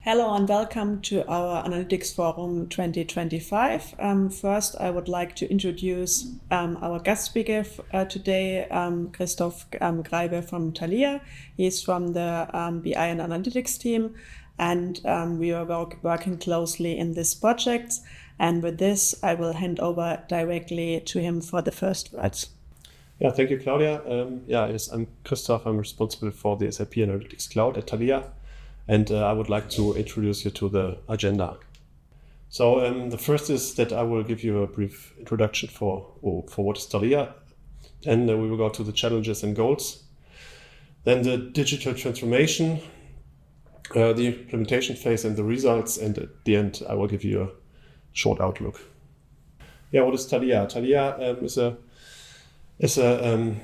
Hello and welcome to our Analytics Forum 2025. First, I would like to introduce our guest speaker today, Christoph Greiwe from Thalia. He's from the BI and Analytics team, and we are working closely in this project. And with this, I will hand over directly to him for the first words. Yeah, thank you, Claudia. Yes, I'm Christoph. I'm responsible for the SAP Analytics Cloud at Thalia. And I would like to introduce you to the agenda. So the first is that I will give you a brief introduction for what is Thalia. Then we will go to the challenges and goals. Then the digital transformation, the implementation phase and the results. And at the end, I will give you a short outlook. Yeah, what is Thalia? Thalia is a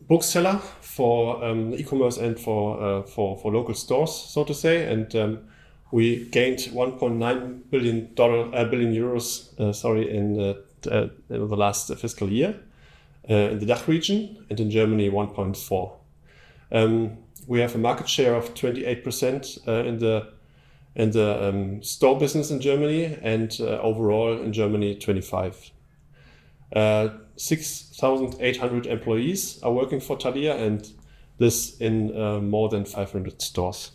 bookseller for e-commerce and for local stores, so to say, and we gained 1.9 billion euros in the last fiscal year in the DACH region, and in Germany 1.4. We have a market share of 28% in the store business in Germany, and overall in Germany 25. 6,800 employees are working for Thalia, and this in more than 500 stores.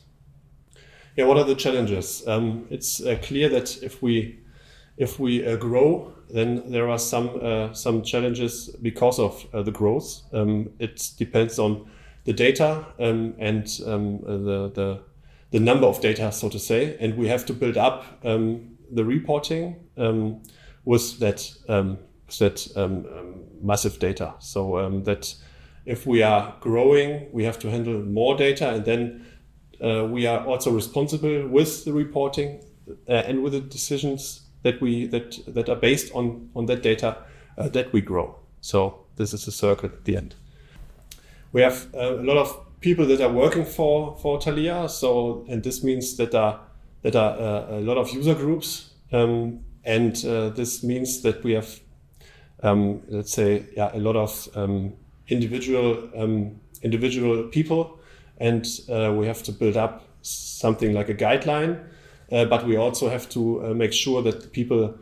Yeah, what are the challenges? It's clear that if we grow, then there are some challenges because of the growth. It depends on the data and the number of data, so to say, and we have to build up the reporting with that massive data. So that if we are growing, we have to handle more data, and then we are also responsible with the reporting and with the decisions that are based on that data that we grow. So this is a circle at the end. We have a lot of people that are working for Thalia. So, and this means that are a lot of user groups, and this means that we have a lot of individual people, and we have to build up something like a guideline, but we also have to make sure that the people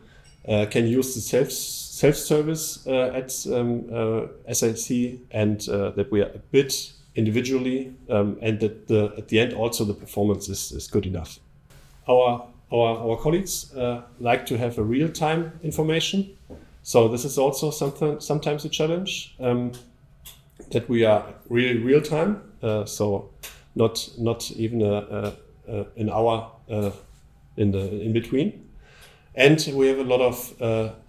can use the self-service at SAC, and that we are a bit individually, and that at the end also the performance is good enough. Our colleagues like to have a real-time information. So this is also sometimes a challenge, that we are really real time. So not even an hour in between, and we have a lot of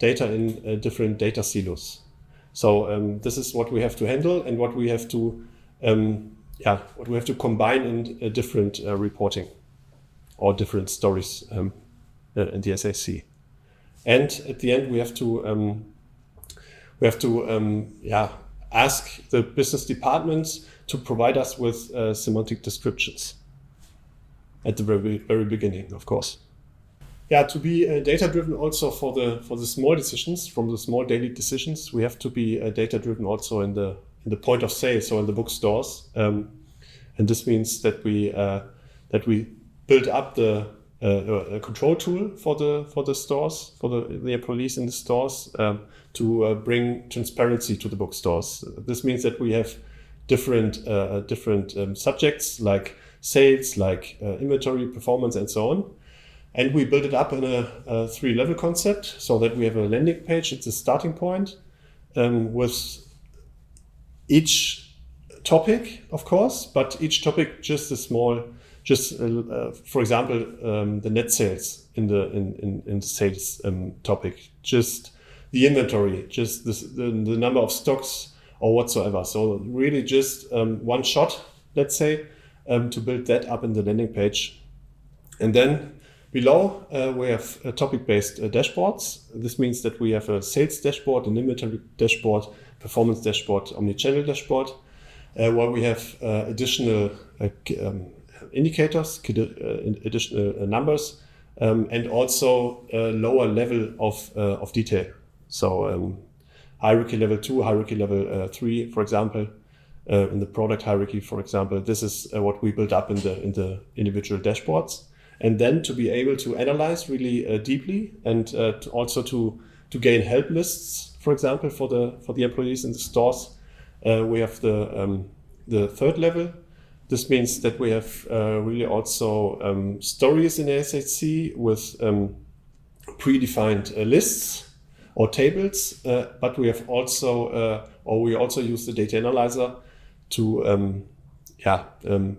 data in different data silos. So this is what we have to handle, and what we have to combine in different reporting or different stories in the SAC. And at the end, we have to ask the business departments to provide us with semantic descriptions at the very beginning, of course. Yeah, to be data driven also for the small decisions, from the small daily decisions, we have to be data driven also in the point of sale, so in the bookstores, and this means that we build up a control tool for the stores, for the employees in the stores, to bring transparency to the bookstores. This means that we have different subjects like sales, like inventory, performance, and so on. And we build it up in a 3-level concept, so that we have a landing page. It's a starting point with each topic, of course, but each topic just a small. For example, the net sales in the sales topic, just the inventory, just the number of stocks or whatsoever. So really just one shot, let's say, to build that up in the landing page. And then below we have topic-based dashboards. This means that we have a sales dashboard, an inventory dashboard, performance dashboard, omnichannel dashboard, where we have additional indicators, additional numbers, and also a lower level of detail. So hierarchy level 2, hierarchy level 3, for example, in the product hierarchy, for example. This is what we build up in the individual dashboards. And then to be able to analyze really deeply and also to gain help lists, for example, for the employees in the stores. We have the third level. This means that we have really also stories in the SAC with predefined lists or tables, but we have also, we also use the data analyzer to,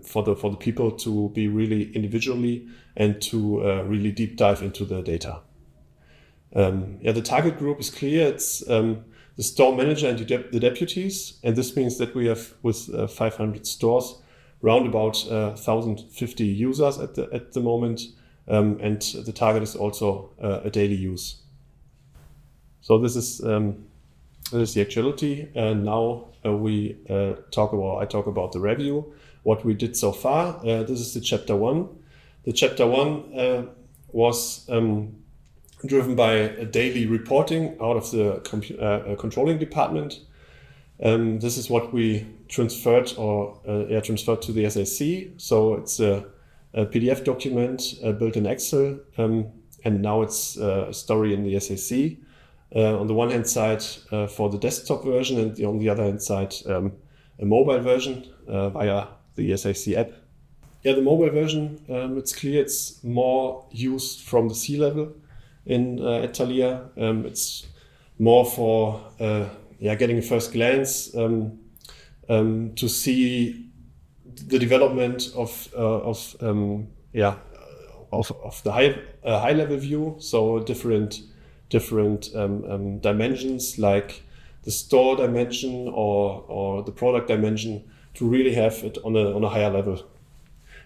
for the people to be really individually and to really deep dive into the data. The target group is clear. It's the store manager and the deputies, and this means that we have with 500 stores, round about 1,050 users at the moment, and the target is also a daily use. So this is the actuality, and now I talk about the review, what we did so far. This is the chapter 1. The chapter 1 was driven by a daily reporting out of the controlling department. This is what we transferred to the SAC. So it's a PDF document built in Excel, and now it's a story in the SAC. On the one hand side for the desktop version, and on the other hand side a mobile version via the SAC app. The mobile version, it's clear it's more used from the C-level at Thalia. It's more for getting a first glance to see the development of the high level view. So different dimensions like the store dimension or the product dimension to really have it on a higher level.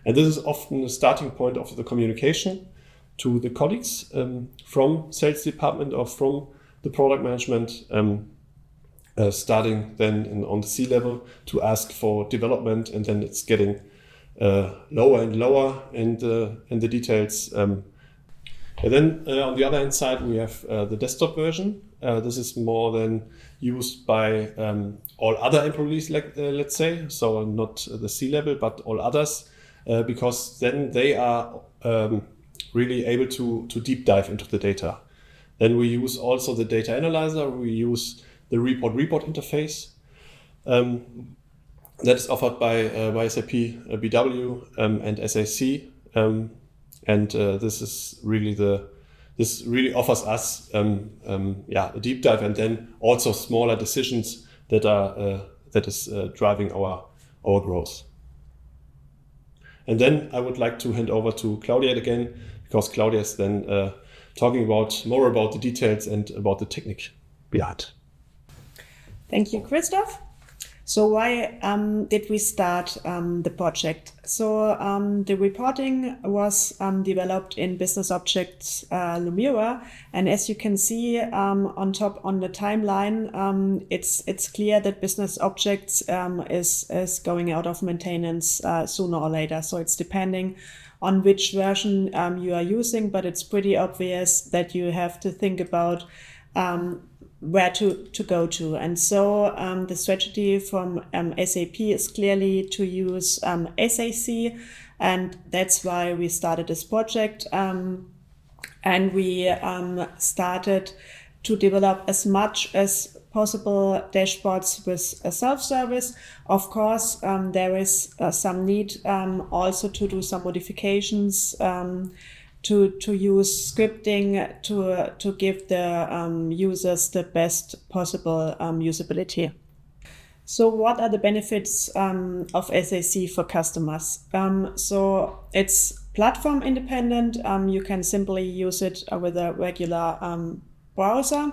And this is often the starting point of the communication to the colleagues from sales department or from the product management, starting then on the C level to ask for development, and then it's getting lower and lower in the details. And then on the other hand side, we have the desktop version. This is more than used by all other employees, let's say, so not the C level, but all others, because then they are really able to deep dive into the data. Then we use also the data analyzer. We use the report interface that is offered by SAP BW and SAC, and this really offers us a deep dive, and then also smaller decisions that is driving our growth. And then I would like to hand over to Claudia again, because Claudia is then talking more about the details and about the technique behind. Thank you, Christoph. So why did we start the project? So the reporting was developed in BusinessObjects Lumira, and as you can see on top on the timeline, it's clear that BusinessObjects is going out of maintenance sooner or later. So it's depending on which version you are using, but it's pretty obvious that you have to think about where to go to. And so the strategy from SAP is clearly to use SAC, and that's why we started this project. And we started to develop as much as possible dashboards with a self-service. Of course, there is some need also to do some modifications, to use scripting to give the users the best possible usability. So what are the benefits of SAC for customers? So it's platform independent. You can simply use it with a regular browser.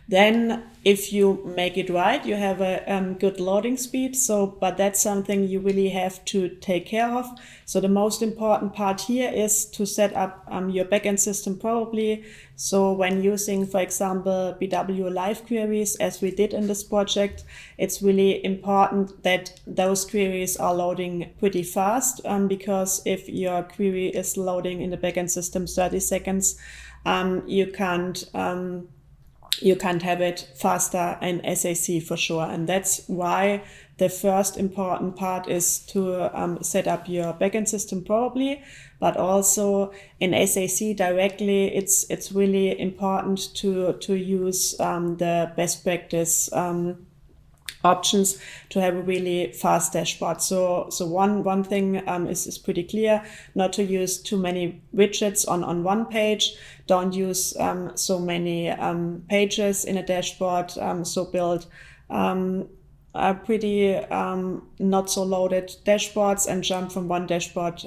Then if you make it right, you have a good loading speed. But that's something you really have to take care of. So the most important part here is to set up your backend system probably. So when using, for example, BW live queries, as we did in this project, it's really important that those queries are loading pretty fast, because if your query is loading in the backend system 30 seconds, you can't you can't have it faster in SAC for sure. And that's why the first important part is to set up your backend system probably, but also in SAC directly, it's really important to use the best practice options to have a really fast dashboard. So one thing is pretty clear: not to use too many widgets on one page. Don't use so many pages in a dashboard. So build pretty not so loaded dashboards and jump from one dashboard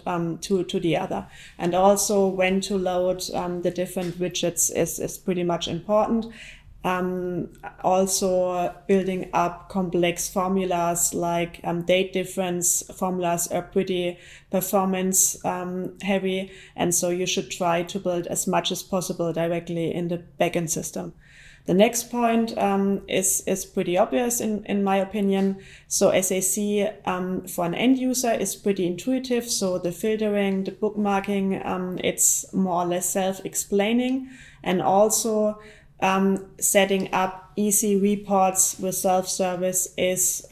to the other. And also when to load the different widgets is pretty much important. Also building up complex formulas like date difference formulas are pretty performance heavy, and so you should try to build as much as possible directly in the backend system. The next point is pretty obvious in my opinion. So SAC for an end user is pretty intuitive. So the filtering, the bookmarking, it's more or less self-explaining, and also setting up easy reports with self-service is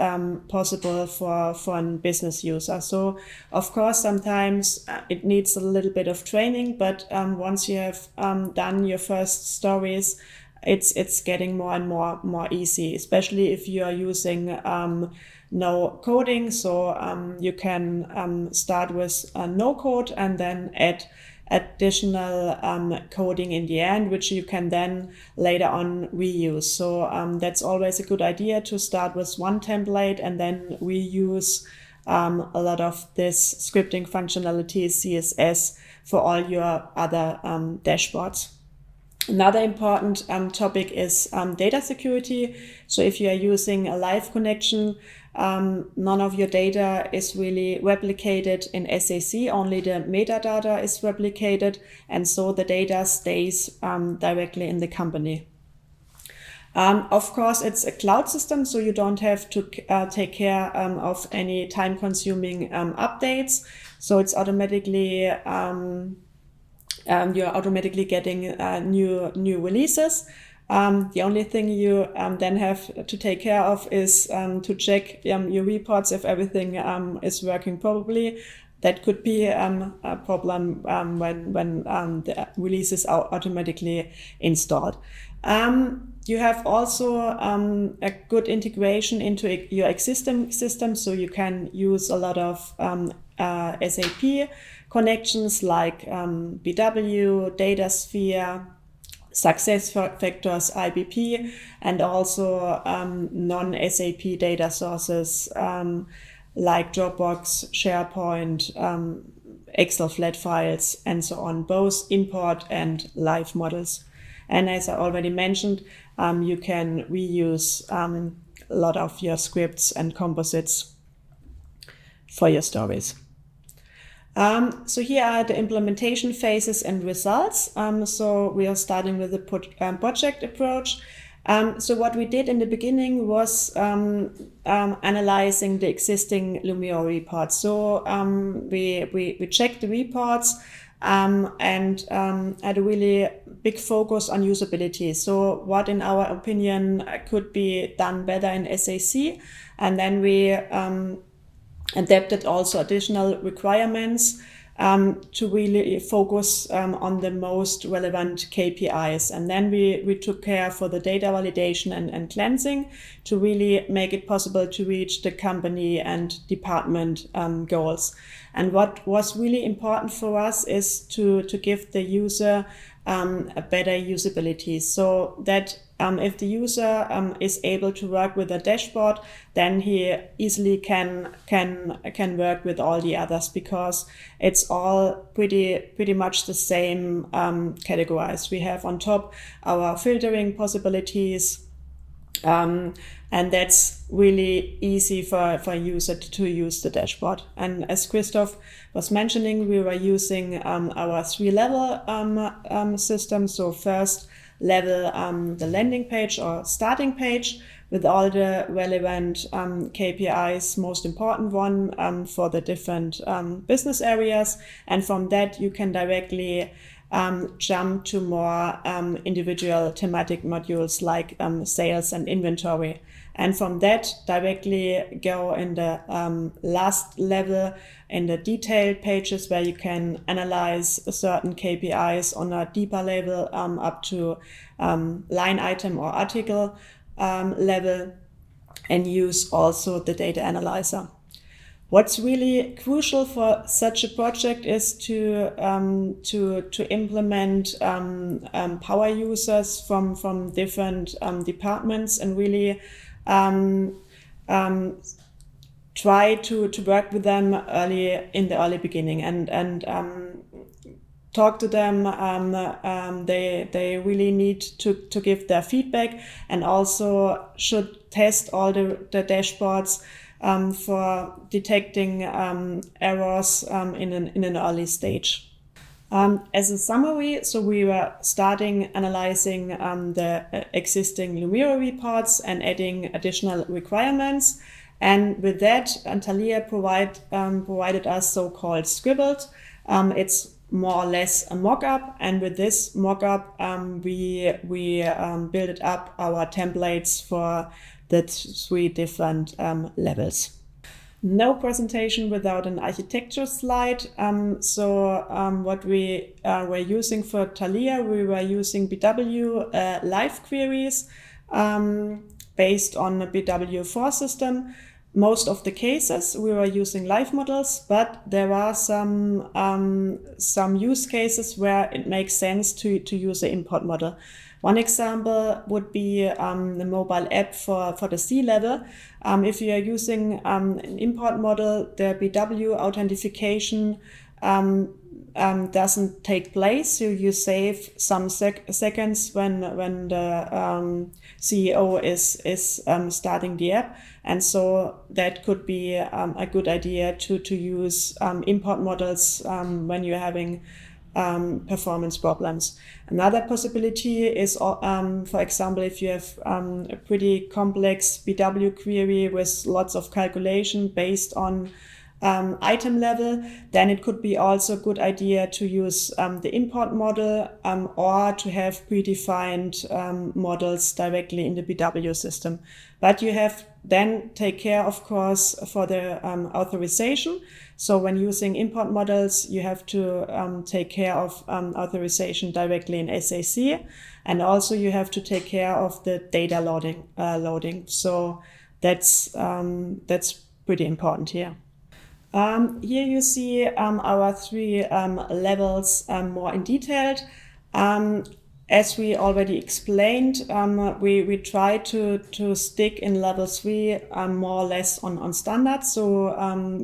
possible for a business user. So of course, sometimes it needs a little bit of training, but once you have done your first stories, it's getting more and more easy, especially if you are using no coding. So you can start with no code and then add additional coding in the end, which you can then later on reuse. So that's always a good idea to start with one template and then reuse a lot of this scripting functionality, CSS, for all your other dashboards. Another important topic is data security. So if you are using a live connection, none of your data is really replicated in SAC, only the metadata is replicated, and so the data stays directly in the company. Of course, it's a cloud system, so you don't have to take care of any time-consuming updates. So it's automatically you're automatically getting new releases. The only thing you then have to take care of is to check your reports if everything is working properly. That could be a problem when the release is automatically installed. You have also a good integration into your existing system, so you can use a lot of SAP connections like BW, DataSphere, SuccessFactors, IBP, and also non-SAP data sources like Dropbox, SharePoint, Excel flat files, and so on, both import and live models. And as I already mentioned, you can reuse a lot of your scripts and composites for your stories. So here are the implementation phases and results. So we are starting with the project approach. So what we did in the beginning was analyzing the existing Lumio reports. So we checked the reports and had a really big focus on usability. So what, in our opinion, could be done better in SAC, and then we adapted also additional requirements to really focus on the most relevant KPIs. And then we took care for the data validation and cleansing to really make it possible to reach the company and department goals. And what was really important for us is to give the user a better usability, so that if the user is able to work with a dashboard, then he easily can work with all the others, because it's all pretty much the same categorized. We have on top our filtering possibilities, and that's really easy for a user to use the dashboard. And as Christoph was mentioning, we were using our 3-level system. So first level, the landing page or starting page with all the relevant KPIs, most important one for the different business areas. And from that, you can directly jump to more individual thematic modules like sales and inventory. And from that, directly go in the last level in the detailed pages where you can analyze certain KPIs on a deeper level up to line item or article level, and use also the data analyzer. What's really crucial for such a project is to implement power users from different departments, and really try to work with them in the early beginning and talk to them. They really need to give their feedback, and also should test all the dashboards for detecting errors in an early stage. As a summary, so we were starting analyzing the existing Lumiro reports and adding additional requirements. And with that, Thalia provided us so-called Scribbled. It's more or less a mock-up, and with this mock-up, we built up our templates for the 3 different levels. No presentation without an architecture slide. What we were using for Thalia, we were using BW live queries based on a BW4 system. Most of the cases we were using live models, but there are some use cases where it makes sense to use an import model. One example would be the mobile app for the C-level. If you are using an import model, the BW authentication doesn't take place, so you save some seconds when the CEO is starting the app, and so that could be a good idea to use import models when you're having performance problems. Another possibility is, for example, if you have a pretty complex BW query with lots of calculation based on item level, then it could be also a good idea to use the import model or to have predefined models directly in the BW system. But you have then take care, of course, for the authorization. So when using import models, you have to take care of authorization directly in SAC, and also you have to take care of the data loading. So that's pretty important here. Here you see our 3 levels more in detail. As we already explained, we try to stick in level 3 more or less on standard. So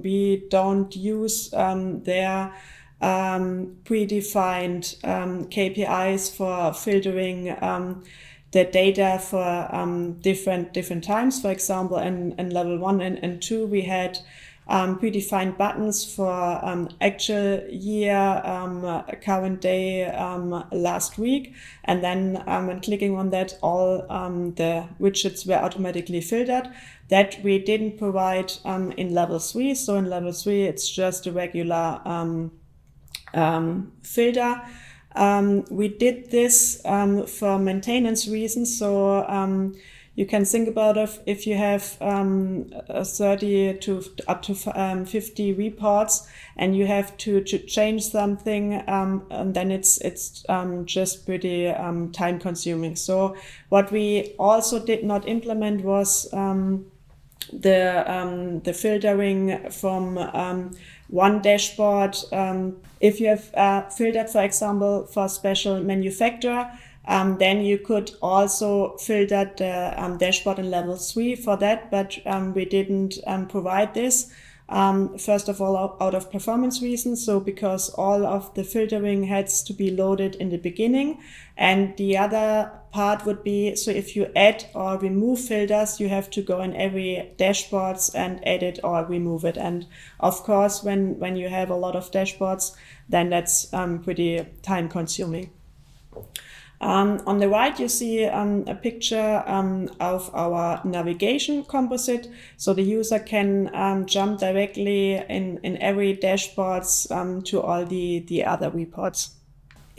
we don't use their predefined KPIs for filtering the data for different times. For example, in level 1 and 2, we had predefined buttons for actual year, current day, last week. And then when clicking on that, all the widgets were automatically filtered. That we didn't provide in level 3. So in level 3, it's just a regular filter. We did this for maintenance reasons. So you can think about if you have 30 to up to 50 reports and you have to change something, and then it's just pretty time consuming. So what we also did not implement was the filtering from one dashboard. If you have filtered, for example, for special manufacturer, then you could also filter the dashboard in level 3 for that, but we didn't provide this. First of all, out of performance reasons, so because all of the filtering has to be loaded in the beginning. And the other part would be, so if you add or remove filters, you have to go in every dashboards and edit or remove it. And of course, when you have a lot of dashboards, then that's pretty time consuming. On the right, you see a picture of our navigation composite. So the user can jump directly in every dashboards to all the other reports.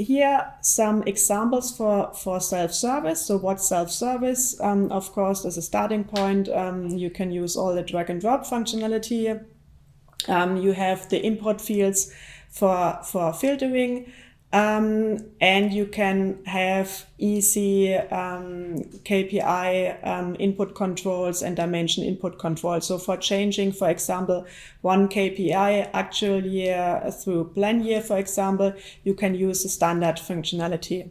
here some examples for self-service. So what self-service? Of course, as a starting point, you can use all the drag and drop functionality. You have the import fields for filtering. And you can have easy KPI input controls and dimension input controls. So for changing, for example, one KPI actual year through plan year, for example, you can use the standard functionality.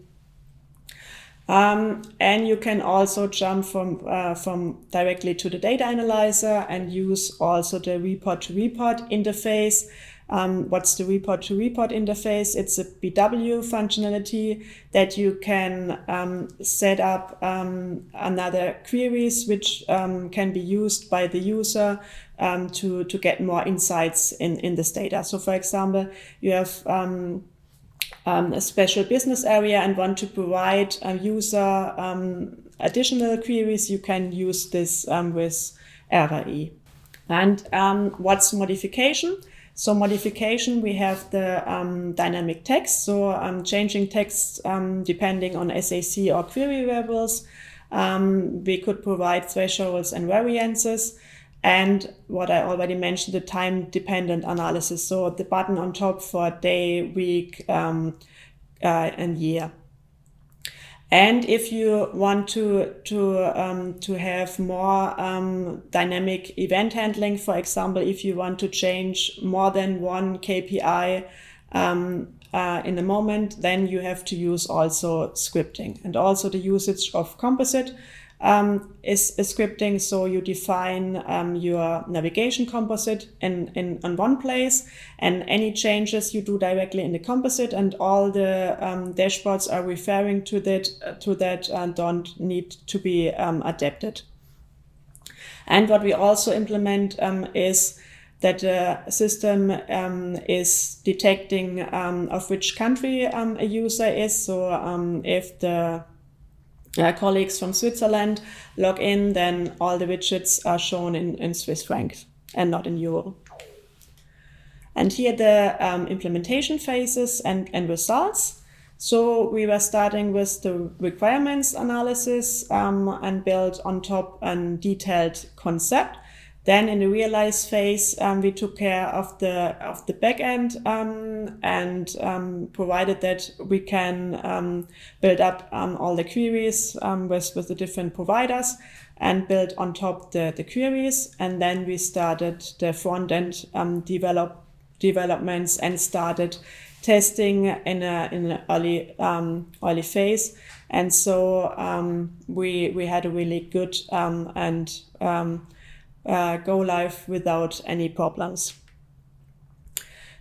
And you can also jump from directly to the data analyzer and use also the report-to-report interface. What's the report-to-report interface? It's a BW functionality that you can set up another queries which can be used by the user to get more insights in this data. So for example, you have a special business area and want to provide a user additional queries, you can use this with RAE. And what's modification? So modification, we have the dynamic text, so changing text depending on SAC or query variables. We could provide thresholds and variances. And what I already mentioned, the time-dependent analysis, so the button on top for day, week, and year. And if you want to have more dynamic event handling, for example, if you want to change more than one KPI in a moment, then you have to use also scripting. And also the usage of composite is scripting. So you define your navigation composite in one place, and any changes you do directly in the composite, and all the dashboards are referring to that and don't need to be adapted. And what we also implement is that the system is detecting of which country a user is. So if the colleagues from Switzerland log in, then all the widgets are shown in Swiss francs and not in euro. And here the implementation phases and results. So we were starting with the requirements analysis and built on top a detailed concept. Then in the realize phase, we took care of the back end and provided that we can build up all the queries with the different providers and build on top the queries. And then we started the front end developments and started testing in an early phase. And so we had a really good go live without any problems.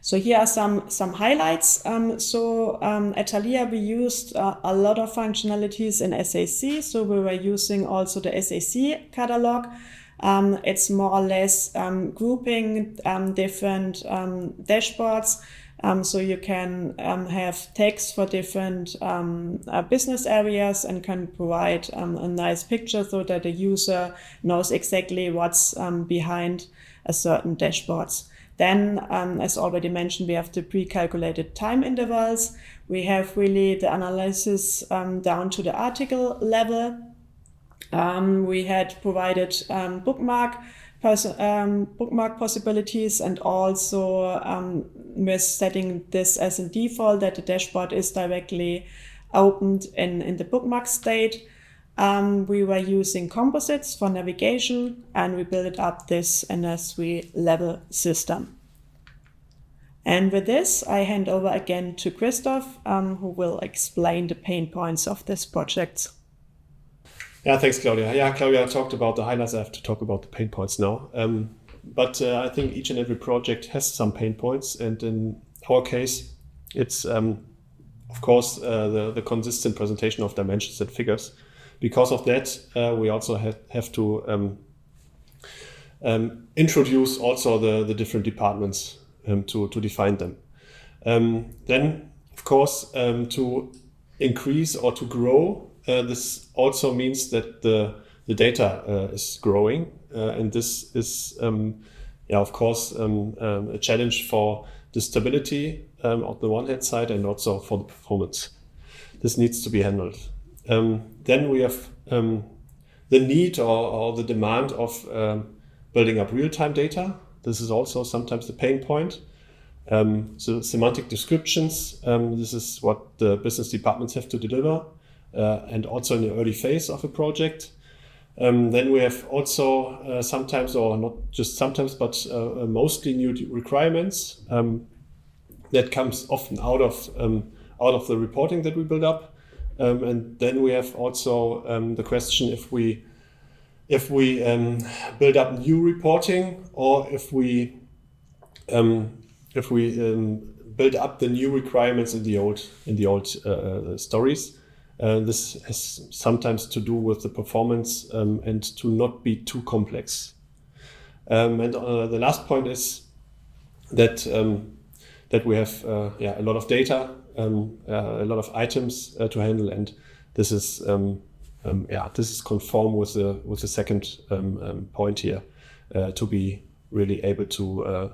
So here are some highlights. At Thalia we used a lot of functionalities in SAC. So we were using also the SAC catalog. It's more or less grouping different dashboards. So you can have text for different business areas and can provide a nice picture so that the user knows exactly what's behind a certain dashboards. Then, as already mentioned, we have the pre-calculated time intervals. We have really the analysis down to the article level. We had provided bookmark possibilities, and also we're setting this as a default that the dashboard is directly opened in the bookmark state. We were using composites for navigation, and we built up this in a 3-level system. And with this, I hand over again to Christoph, who will explain the pain points of this project. Yeah, thanks, Claudia. Yeah, Claudia talked about the highlights. I have to talk about the pain points now. But I think each and every project has some pain points. And in our case, it's, of course, the consistent presentation of dimensions and figures. Because of that, we also have to introduce also the different departments to define them. Then, of course, to increase or to grow, this also means that the data is growing, and this is, of course, a challenge for the stability on the one hand side and also for the performance. This needs to be handled. Then we have the need or the demand of building up real-time data. This is also sometimes the pain point. So semantic descriptions, this is what the business departments have to deliver, and also in the early phase of a project. Then we have also sometimes, or not just sometimes, but mostly new requirements that comes often out of the reporting that we build up. And then we have also the question if we build up new reporting, or if we build up the new requirements in the old stories. This has sometimes to do with the performance and to not be too complex. And the last point is that we have a lot of data, a lot of items to handle, and this is conform with the second point here, to be really able to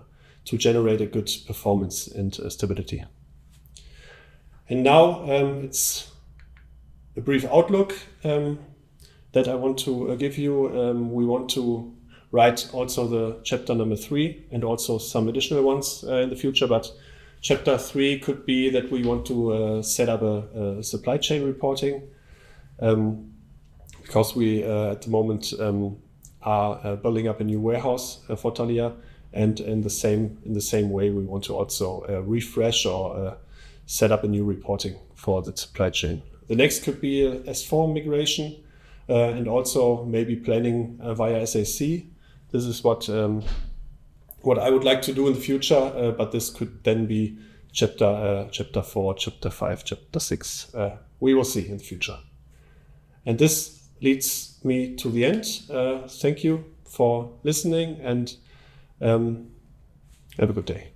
generate a good performance and stability. And now it's a brief outlook that I want to give you. We want to write also the chapter number 3 and also some additional ones in the future, but chapter 3 could be that we want to set up a supply chain reporting, because we at the moment are building up a new warehouse for Thalia, and in the same way we want to also refresh or set up a new reporting for the supply chain. The next could be a S4 migration, and also maybe planning via SAC. This is what I would like to do in the future, but this could then be chapter 4, chapter 5, chapter 6. We will see in the future. And this leads me to the end. Thank you for listening, and have a good day.